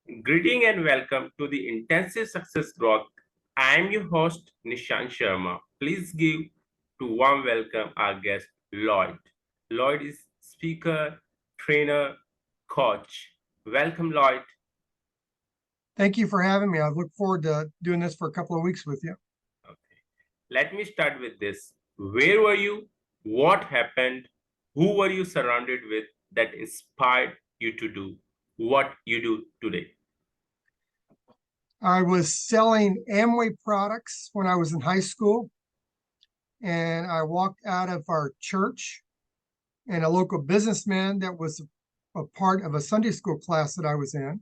Greeting and welcome to the Intensive Success Growth. I am your host, Nishant Sharma. Please give to warm welcome our guest, Lloyd. Lloyd is speaker, trainer, coach. Welcome, Lloyd. Thank you for having me. I look forward to doing this for a couple of weeks with you. Okay. Let me start with this. Where were you? What happened? Who were you surrounded with that inspired you to do what you do today? I was selling Amway products when I was in high school, and I walked out of our church, and a local businessman that was a part of a Sunday school class that I was in.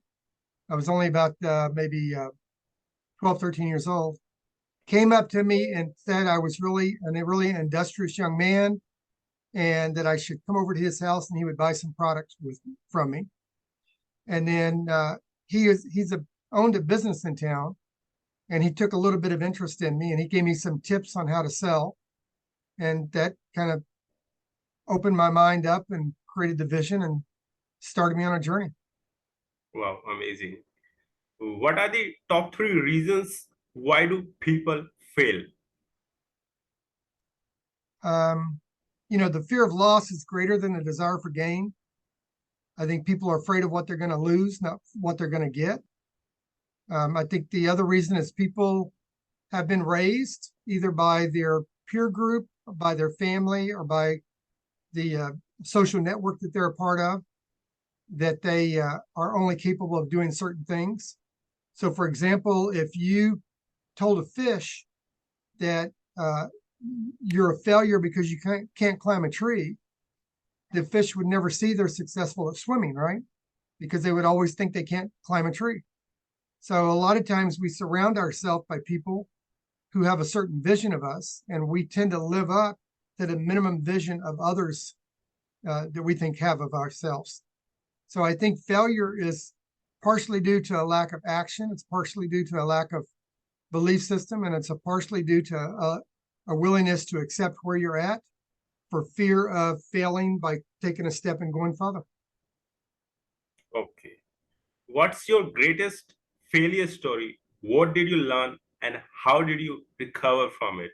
I was only about maybe 12, 13 years old. Came up to me and said I was really industrious young man, and that I should come over to his house and he would buy some products from me. And then he's owned a business in town, and he took a little bit of interest in me, and he gave me some tips on how to sell, and that kind of opened my mind up and created the vision and started me on a journey. Wow, amazing. What are the top three reasons why do people fail? Um, the fear of loss is greater than the desire for gain. I think people are afraid of what they're going to lose, not what they're going to get. I think the other reason is people have been raised either by their peer group, by their family, or by the social network that they're a part of, that they are only capable of doing certain things. So, for example, if you told a fish that you're a failure because you can't climb a tree, the fish would never see they're successful at swimming, right? Because they would always think they can't climb a tree. So a lot of times we surround ourselves by people who have a certain vision of us, and we tend to live up to the minimum vision of others that we think have of ourselves. So I think failure is partially due to a lack of action. It's partially due to a lack of belief system, and it's partially due to a willingness to accept where you're at for fear of failing by taking a step and going further. Okay. What's your greatest failure story? What did you learn and how did you recover from it?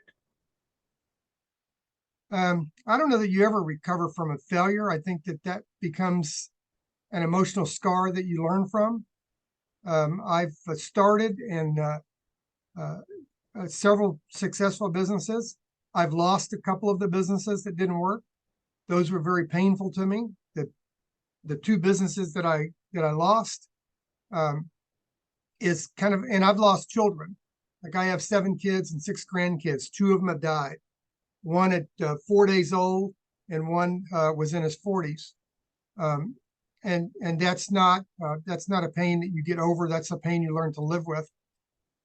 I don't know that you ever recover from a failure. I think that becomes an emotional scar that you learn from. I've started in several successful businesses. I've lost a couple of the businesses that didn't work. Those were very painful to me. The two businesses that I lost is kind of, and I've lost children. Like I have 7 kids and 6 grandkids. 2 of them have died. One at 4 days old, and one was in his 40s. And that's not a pain that you get over. That's a pain you learn to live with.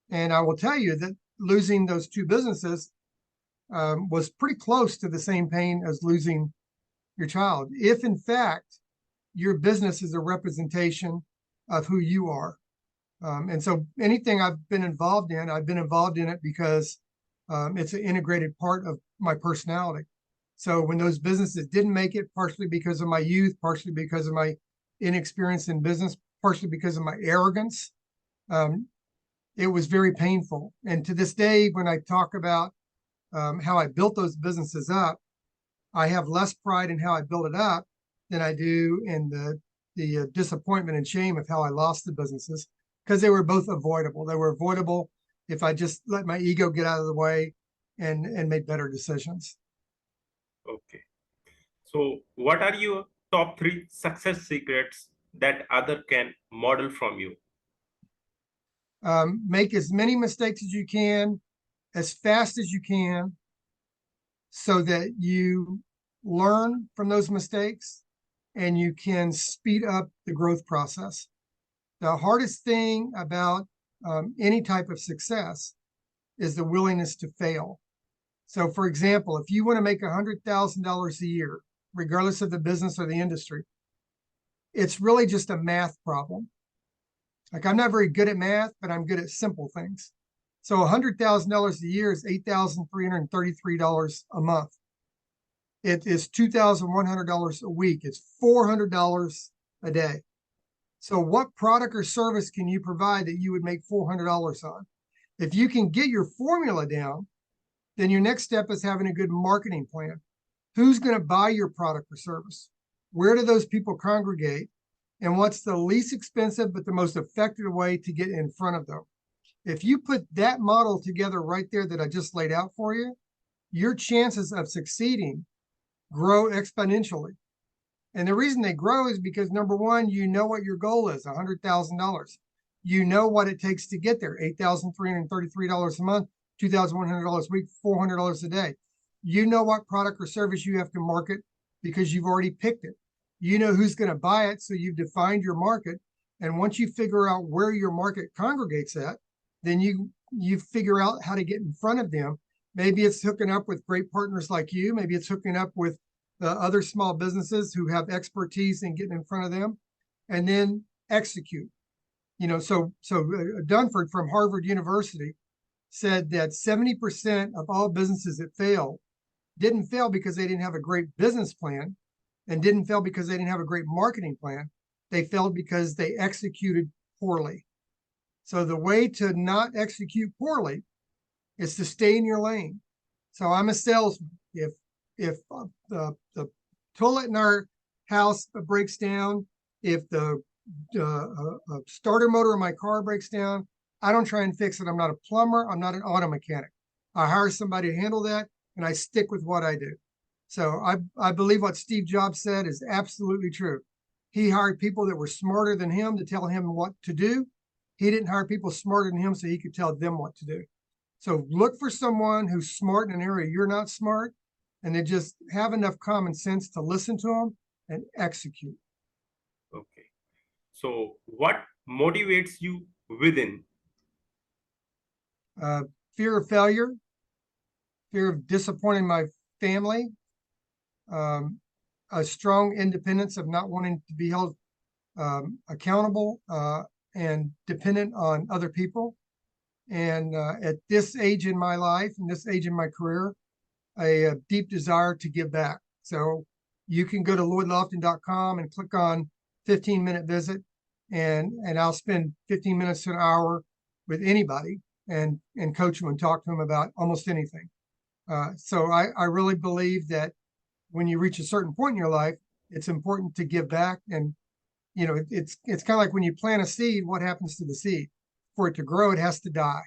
And I will tell you that losing those 2 businesses was pretty close to the same pain as losing your child. If in fact your business is a representation of who you are. And so anything I've been involved in it because it's an integrated part of my personality. So when those businesses didn't make it, partially because of my youth, partially because of my inexperience in business, partially because of my arrogance, it was very painful. And to this day, when I talk about how I built those businesses up, I have less pride in how I built it up than I do in the disappointment and shame of how I lost the businesses, because they were both avoidable. They were avoidable if I just let my ego get out of the way and made better decisions. Okay. So what are your top three success secrets that other can model from you? Make as many mistakes as you can, as fast as you can, so that you learn from those mistakes and you can speed up the growth process. The hardest thing about any type of success is the willingness to fail. So, for example, if you want to make $100,000 a year, regardless of the business or the industry, it's really just a math problem. Like I'm not very good at math, but I'm good at simple things. So $100,000 a year is $8,333 a month. It is $2,100 a week. It's $400 a day. So what product or service can you provide that you would make $400 on? If you can get your formula down, then your next step is having a good marketing plan. Who's going to buy your product or service? Where do those people congregate? And what's the least expensive but the most effective way to get in front of them? If you put that model together right there that I just laid out for you, your chances of succeeding grow exponentially. And the reason they grow is because, number one, you know what your goal is, $100,000. You know what it takes to get there, $8,333 a month, $2,100 a week, $400 a day. You know what product or service you have to market because you've already picked it. You know who's going to buy it, so you've defined your market. And once you figure out where your market congregates at, then you figure out how to get in front of them. Maybe it's hooking up with great partners like you. Maybe it's hooking up with other small businesses who have expertise in getting in front of them, and then execute. So Dunford from Harvard University said that 70% of all businesses that fail didn't fail because they didn't have a great business plan, and didn't fail because they didn't have a great marketing plan. They failed because they executed poorly. So the way to not execute poorly is to stay in your lane. So I'm a salesman. If the toilet in our house breaks down, if the starter motor in my car breaks down, I don't try and fix it. I'm not a plumber. I'm not an auto mechanic. I hire somebody to handle that, and I stick with what I do. So I believe what Steve Jobs said is absolutely true. He hired people that were smarter than him to tell him what to do. He didn't hire people smarter than him so he could tell them what to do. So look for someone who's smart in an area you're not smart, and then just have enough common sense to listen to them and execute. Okay. So what motivates you within? Fear of failure, fear of disappointing my family, a strong independence of not wanting to be held accountable and dependent on other people. And at this age in my life and this age in my career, a deep desire to give back. So you can go to LlyodLoften.com and click on 15-minute visit, and I'll spend 15 minutes to an hour with anybody and coach them and talk to them about almost anything. So I really believe that when you reach a certain point in your life, it's important to give back. And it's kind of like when you plant a seed, what happens to the seed? For it to grow, it has to die.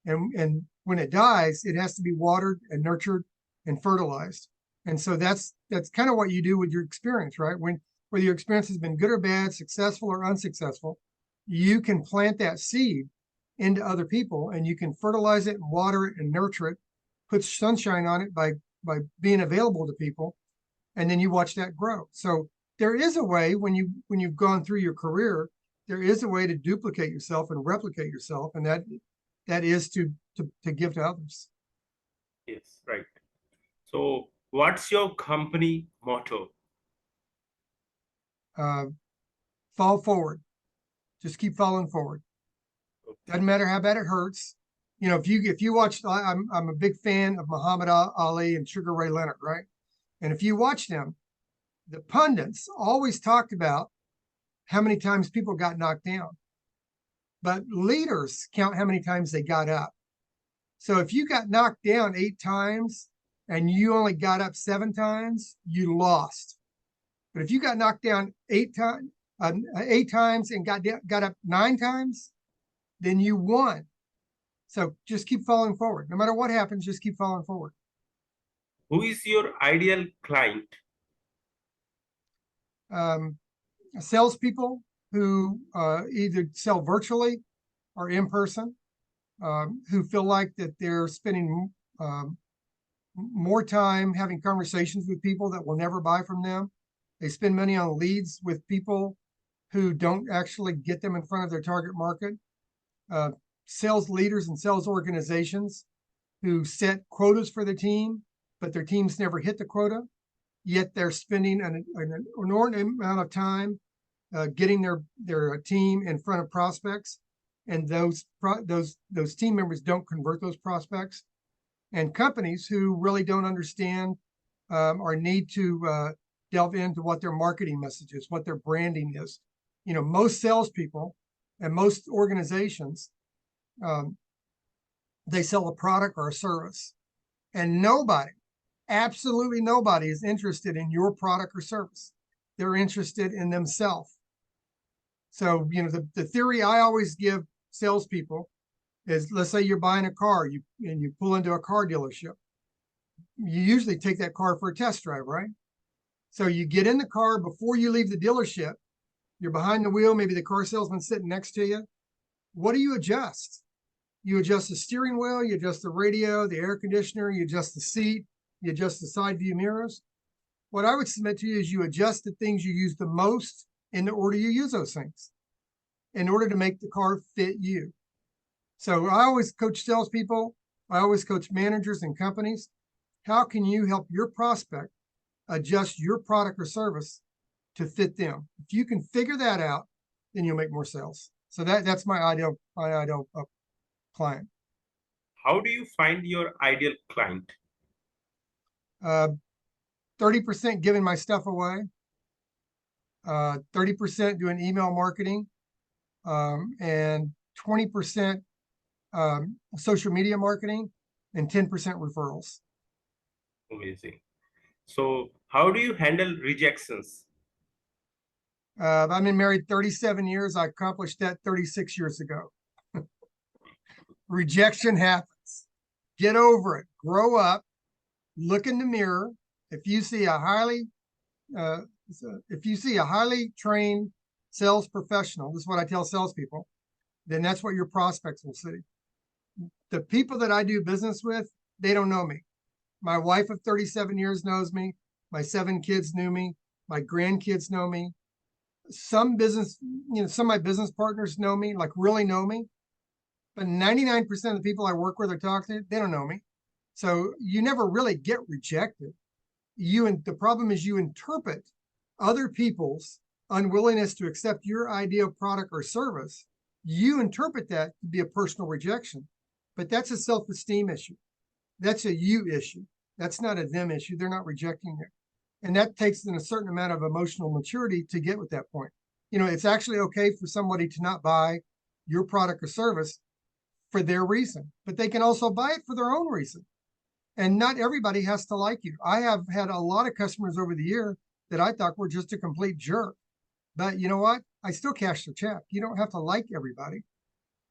And when it dies, it has to be watered and nurtured and fertilized. And so that's kind of what you do with your experience, right? Whether your experience has been good or bad, successful or unsuccessful, you can plant that seed into other people, and you can fertilize it and water it and nurture it, put sunshine on it by being available to people, and then you watch that grow. So there is a way when you've gone through your career, there is a way to duplicate yourself and replicate yourself, and that is to give to others. Yes, right. So what's your company motto? Fall forward. Just keep falling forward. Doesn't matter how bad it hurts. If you watch, I'm a big fan of Muhammad Ali and Sugar Ray Leonard, right? And if you watch them, the pundits always talked about how many times people got knocked down, but leaders count how many times they got up. So if you got knocked down 8 times and you only got up 7 times, you lost. But if you got knocked down 8 times and got up 9 times, then you won. So just keep falling forward. No matter what happens, just keep falling forward. Who is your ideal client? Salespeople who either sell virtually or in person, who feel like that they're spending more time having conversations with people that will never buy from them. They spend money on leads with people who don't actually get them in front of their target market. Sales leaders and sales organizations who set quotas for their team, but their teams never hit the quota, yet they're spending an inordinate amount of time getting their team in front of prospects, and those team members don't convert those prospects. And companies who really don't understand or need to delve into what their marketing message is, what their branding is, most salespeople and most organizations, they sell a product or a service, and nobody, absolutely nobody, is interested in your product or service. They're interested in themselves. So, the theory I always give salespeople is, let's say you're buying a car, and you pull into a car dealership. You usually take that car for a test drive, right? So you get in the car before you leave the dealership. You're behind the wheel, maybe the car salesman's sitting next to you. What do you adjust? You adjust the steering wheel, you adjust the radio, the air conditioner, you adjust the seat, you adjust the side view mirrors. What I would submit to you is you adjust the things you use the most in the order you use those things in order to make the car fit you. So I always coach salespeople. I always coach managers and companies. How can you help your prospect adjust your product or service to fit them? If you can figure that out, then you'll make more sales. So that's my ideal client. How do you find your ideal client? 30% giving my stuff away, 30% doing email marketing, and 20% social media marketing, and 10% referrals. Amazing. So how do you handle rejections? I've been married 37 years. I accomplished that 36 years ago. Rejection happens. Get over it. Grow up. Look in the mirror. If you see a highly trained sales professional, this is what I tell salespeople, then that's what your prospects will see. The people that I do business with, they don't know me. My wife of 37 years knows me. My 7 kids knew me. My grandkids know me. Some of my business partners know me, like really know me. But 99% of the people I work with or talk to, they don't know me. So you never really get rejected. The problem is you interpret other people's unwillingness to accept your idea of product or service. You interpret that to be a personal rejection, but that's a self-esteem issue. That's a you issue. That's not a them issue. They're not rejecting you. And that takes a certain amount of emotional maturity to get with that point. It's actually okay for somebody to not buy your product or service for their reason, but they can also buy it for their own reason. And not everybody has to like you. I have had a lot of customers over the year that I thought were just a complete jerk. But you know what? I still cash their check. You don't have to like everybody.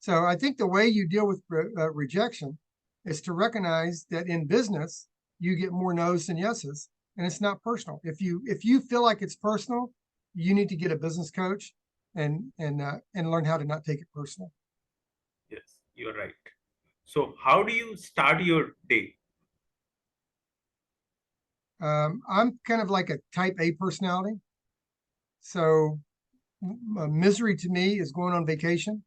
So I think the way you deal with rejection is to recognize that in business, you get more no's than yeses, and it's not personal. If you feel like it's personal, you need to get a business coach and learn how to not take it personal. Yes, you're right. So how do you start your day? I'm kind of like a type A personality. So misery to me is going on vacation.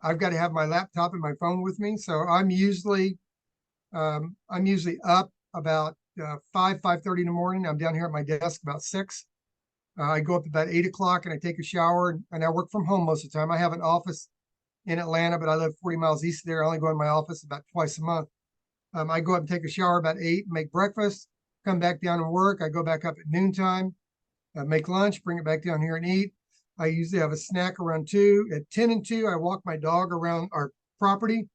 I've got to have my laptop and my phone with me. So I'm usually up about 5:30 in the morning. I'm down here at my desk about 6. I go up about 8 o'clock and I take a shower, and I work from home most of the time. I have an office in Atlanta, but I live 40 miles east of there. I only go in my office about twice a month. I go up and take a shower about 8, make breakfast, come back down and work. I go back up at noontime, make lunch, bring it back down here and eat. I usually have a snack around 2. At 10 and 2, I walk my dog around our property.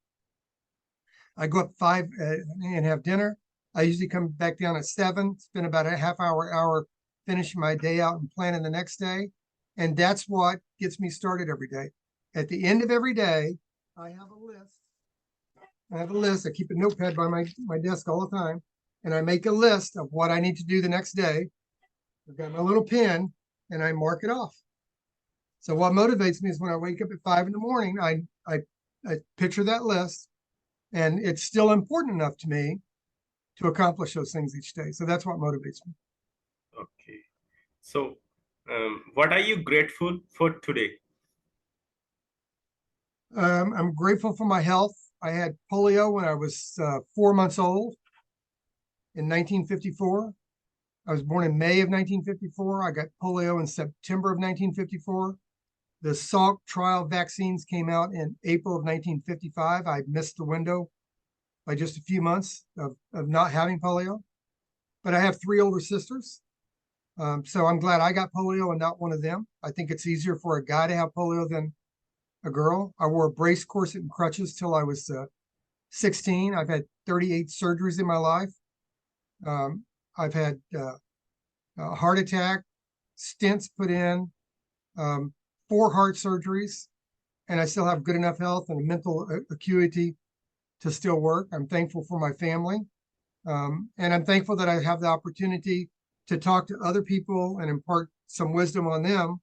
I go up 5 and have dinner. I usually come back down at 7, spend about a half hour finishing my day out and planning the next day. And that's what gets me started every day. At the end of every day, I have a list. I keep a notepad by my desk all the time. And I make a list of what I need to do the next day. I've got my little pen and I mark it off. So what motivates me is when I wake up at 5 in the morning, I picture that list, and it's still important enough to me to accomplish those things each day. So that's what motivates me. Okay. So what are you grateful for today? I'm grateful for my health. I had polio when I was 4 months old in 1954. I was born in May of 1954. I got polio in September of 1954. The Salk trial vaccines came out in April of 1955. I missed the window by just a few months of not having polio. But I have 3 older sisters. So I'm glad I got polio and not one of them. I think it's easier for a guy to have polio than a girl. I wore a brace, corset, and crutches till I was 16. I've had 38 surgeries in my life. I've had a heart attack, stents put in, 4 heart surgeries, and I still have good enough health and a mental acuity to still work. I'm thankful for my family. And I'm thankful that I have the opportunity to talk to other people and impart some wisdom on them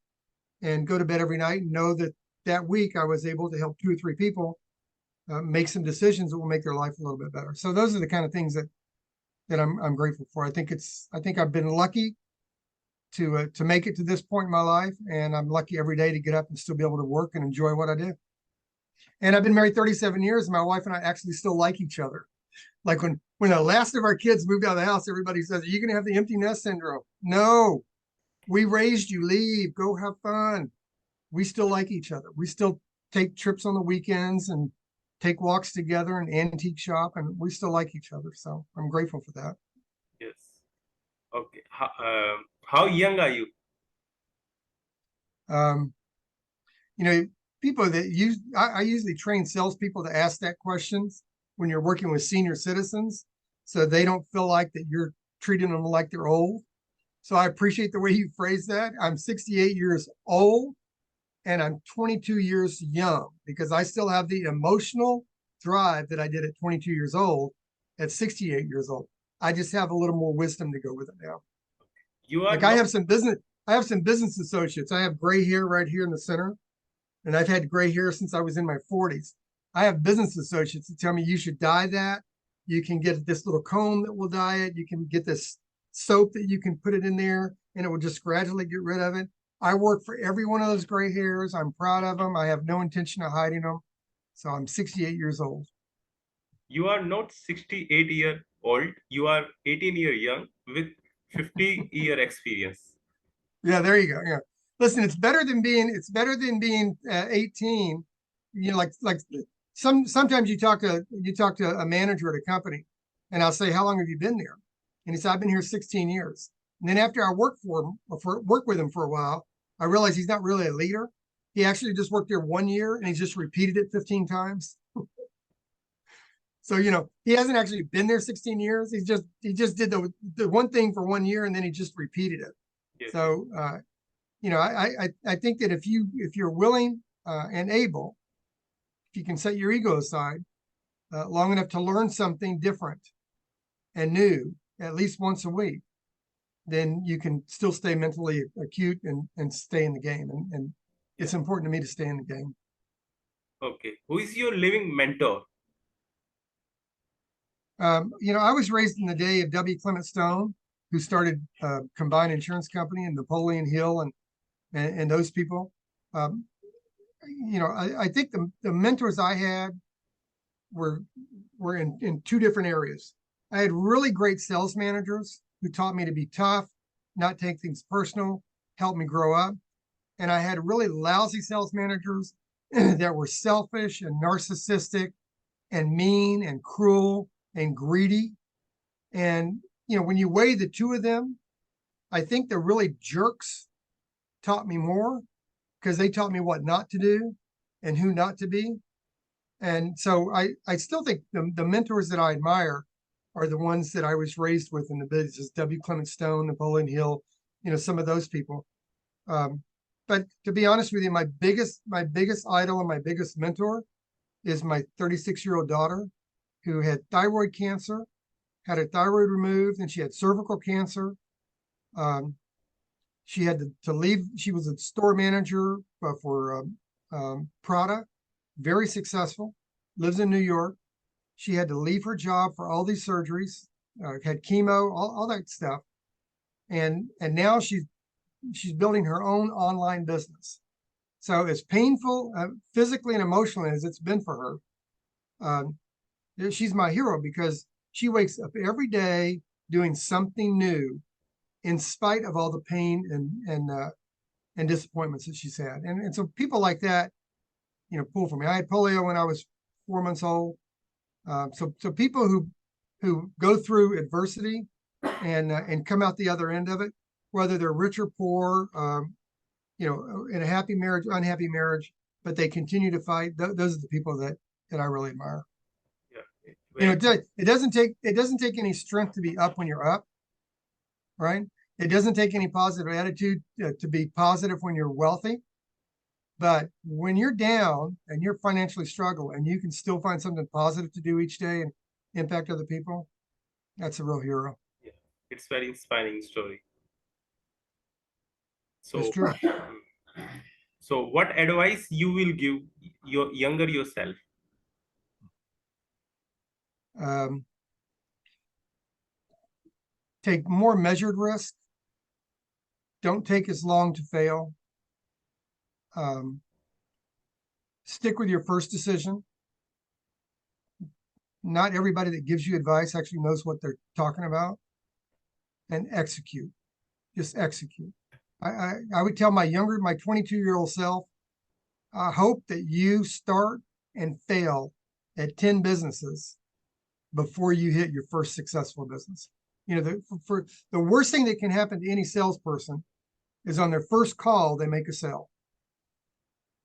and go to bed every night and know that that week I was able to help 2 or 3 people make some decisions that will make their life a little bit better. So those are the kind of things that I'm grateful for. I think I've been lucky to make it to this point in my life, and I'm lucky every day to get up and still be able to work and enjoy what I do. And I've been married 37 years, and my wife and I actually still like each other. Like when the last of our kids moved out of the house, everybody says, "Are you going to have the empty nest syndrome?" No, we raised you. Leave, go have fun. We still like each other. We still take trips on the weekends and take walks together and antique shop, and we still like each other. So I'm grateful for that. Yes. Okay. How young are you? Um, you know, people that use, I usually train salespeople to ask that questions when you're working with senior citizens, so they don't feel like that you're treating them like they're old. So I appreciate the way you phrase that. I'm 68 years old and I'm 22 years young because I still have the emotional drive that I did at 22 years old at 68 years old. I just have a little more wisdom to go with it now. You are Like I not. have some business, I have some business associates. I have gray hair right here in the center, and I've had gray hair since I was in my 40s. I have business associates that tell me you should dye that. You can get this little comb that will dye it. You can get this soap that you can put it in there and it will just gradually get rid of it. I work for every one of those gray hairs. I'm proud of them. I have no intention of hiding them. So I'm 68 years old. You are not 68-year old. You are 18-year young with 50-year experience. Yeah, there you go. Yeah. Listen, it's better than being 18. You know, like sometimes you talk to a manager at a company and I'll say, "How long have you been there?" And he said, "I've been here 16 years." And then after I work with him for a while, I realized he's not really a leader. He actually just worked there 1 year and he's just repeated it 15 times. So, he hasn't actually been there 16 years. He just did the one thing for 1 year and then he just repeated it. Yes. So, I think that if you're willing and able, if you can set your ego aside long enough to learn something different and new at least once a week, then you can still stay mentally acute and stay in the game. And it's important to me to stay in the game. Okay. Who is your living mentor? I was raised in the day of W. Clement Stone, who started Combined Insurance Company, and Napoleon Hill and those people. I think the mentors I had were in 2 different areas. I had really great sales managers who taught me to be tough, not take things personal, helped me grow up. And I had really lousy sales managers that were selfish and narcissistic and mean and cruel and greedy. And, when you weigh the 2 of them, I think the really jerks taught me more because they taught me what not to do and who not to be. And so I still think the mentors that I admire are the ones that I was raised with in the business: W. Clement Stone, Napoleon Hill, some of those people. But to be honest with you, my biggest idol and my biggest mentor is my 36-year-old daughter, who had thyroid cancer, had her thyroid removed, and she had cervical cancer. She had to leave. She was a store manager for Prada, very successful, lives in New York. She had to leave her job for all these surgeries, had chemo, all that stuff. And now she's building her own online business. So as painful physically and emotionally as it's been for her, she's my hero because she wakes up every day doing something new in spite of all the pain and disappointments that she's had. And so people like that, pull for me. I had polio when I was 4 months old. So people who go through adversity and come out the other end of it, whether they're rich or poor, in a happy marriage, unhappy marriage, but they continue to fight. Those are the people that I really admire. Yeah. It doesn't take any strength to be up when you're up, right? It doesn't take any positive attitude to be positive when you're wealthy. But when you're down and you're financially struggling and you can still find something positive to do each day and impact other people, that's a real hero. Yeah. It's very inspiring story. It's So, true. so what advice you will give your younger yourself? Um, take more measured risk. Don't take as long to fail. Um, stick with your first decision. Not everybody that gives you advice actually knows what they're talking about. And execute. Just execute. I would tell my 22-year-old self, I hope that you start and fail at 10 businesses before you hit your first successful business. For the worst thing that can happen to any salesperson is on their first call, they make a sale.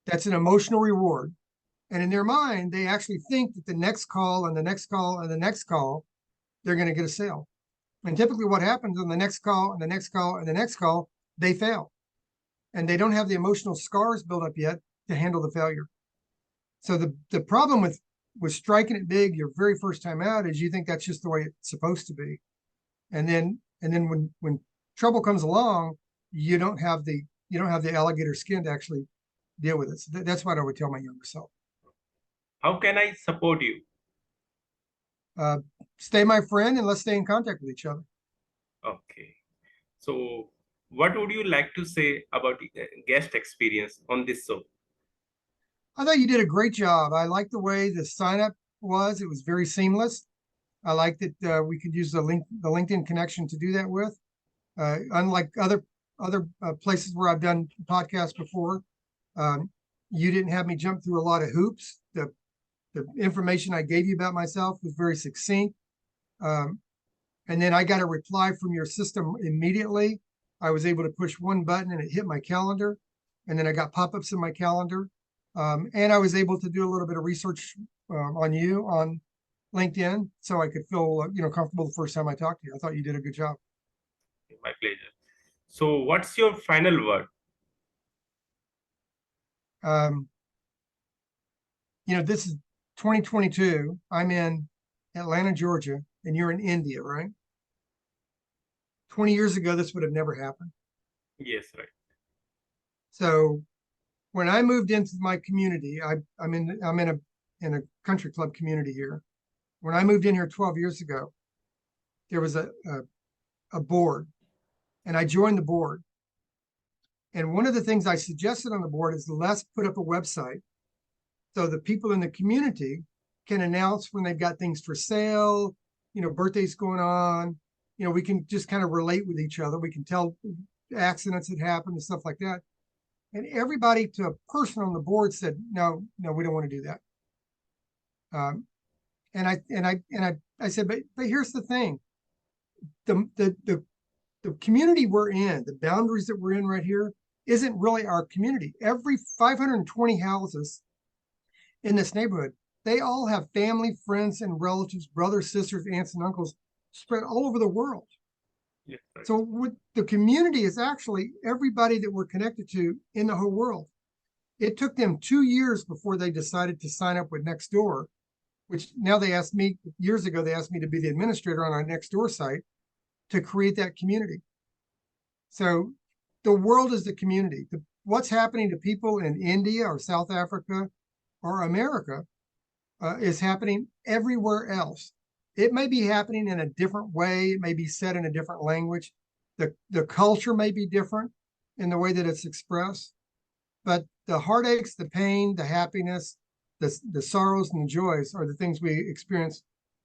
That's an emotional reward. And in their mind, they actually think that the next call and the next call and the next call, they're going to get a sale. And typically what happens on the next call and the next call and the next call, they fail. And they don't have the emotional scars built up yet to handle the failure. So the problem with striking it big your very first time out is you think that's just the way it's supposed to be. And then when trouble comes along, you don't have the alligator skin to actually deal with it. So that's what I would tell my younger self. How can I support you? Uh, stay my friend and let's stay in contact with each other. Okay. So, what would you like to say about guest experience on this show? I thought you did a great job. I like the way the sign up was. It was very seamless. I like that we could use the LinkedIn connection to do that with. Unlike other places where I've done podcasts before, um, you didn't have me jump through a lot of hoops. The information I gave you about myself was very succinct. Um, and then I got a reply from your system immediately. I was able to push one button and it hit my calendar. And then I got pop-ups in my calendar. And I was able to do a little bit of research on you on LinkedIn, so I could feel comfortable the first time I talked to you. I thought you did a good job. My pleasure. So, what's your final word? Um, this is 2022. I'm in Atlanta, Georgia, and you're in India, right? 20 years ago, this would have never happened. Yes, right. So when I moved into my community, I'm in a country club community here. When I moved in here 12 years ago, there was a board, and I joined the board. And one of the things I suggested on the board is let's put up a website so the people in the community can announce when they've got things for sale, birthdays going on. We can just kind of relate with each other. We can tell accidents that happen and stuff like that. And everybody to a person on the board said, no, we don't want to do that. I said, but here's the thing. The community we're in, the boundaries that we're in right here, isn't really our community. Every 520 houses in this neighborhood, they all have family, friends, and relatives, brothers, sisters, aunts, and uncles spread all over the world. Yes, right. So the community is actually everybody that we're connected to in the whole world. It took them 2 years before they decided to sign up with Nextdoor, which now years ago, they asked me to be the administrator on our Nextdoor site to create that community. So the world is the community. What's happening to people in India or South Africa or America is happening everywhere else. It may be happening in a different way. It may be said in a different language. The culture may be different in the way that it's expressed, but the heartaches, the pain, the happiness, the sorrows and the joys are the things we experience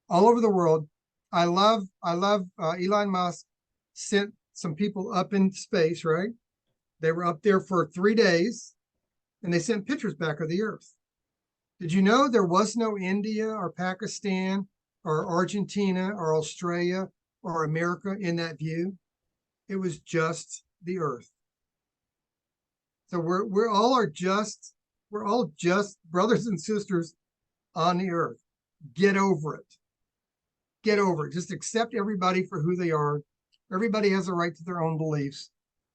all over the world. I love Elon Musk sent some people up in space, right? They were up there for 3 days and they sent pictures back of the Earth. Did you know there was no India or Pakistan or Argentina or Australia or America in that view? It was just the earth. So we're all are just we're all just brothers and sisters on the earth. Get over it. Get over it. Just accept everybody for who they are. Everybody has a right to their own beliefs.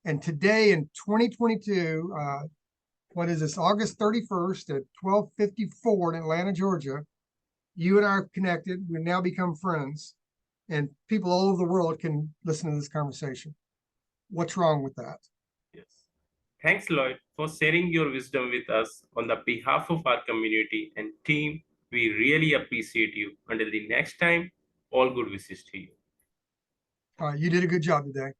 And today in 2022, what is this, August 31st at 12:54 in Atlanta, Georgia, you and I are connected. We've now become friends, and people all over the world can listen to this conversation. What's wrong with that? Yes. Thanks, Lloyd, for sharing your wisdom with us on the behalf of our community and team. We really appreciate you. Until the next time, all good wishes to you. You did a good job today.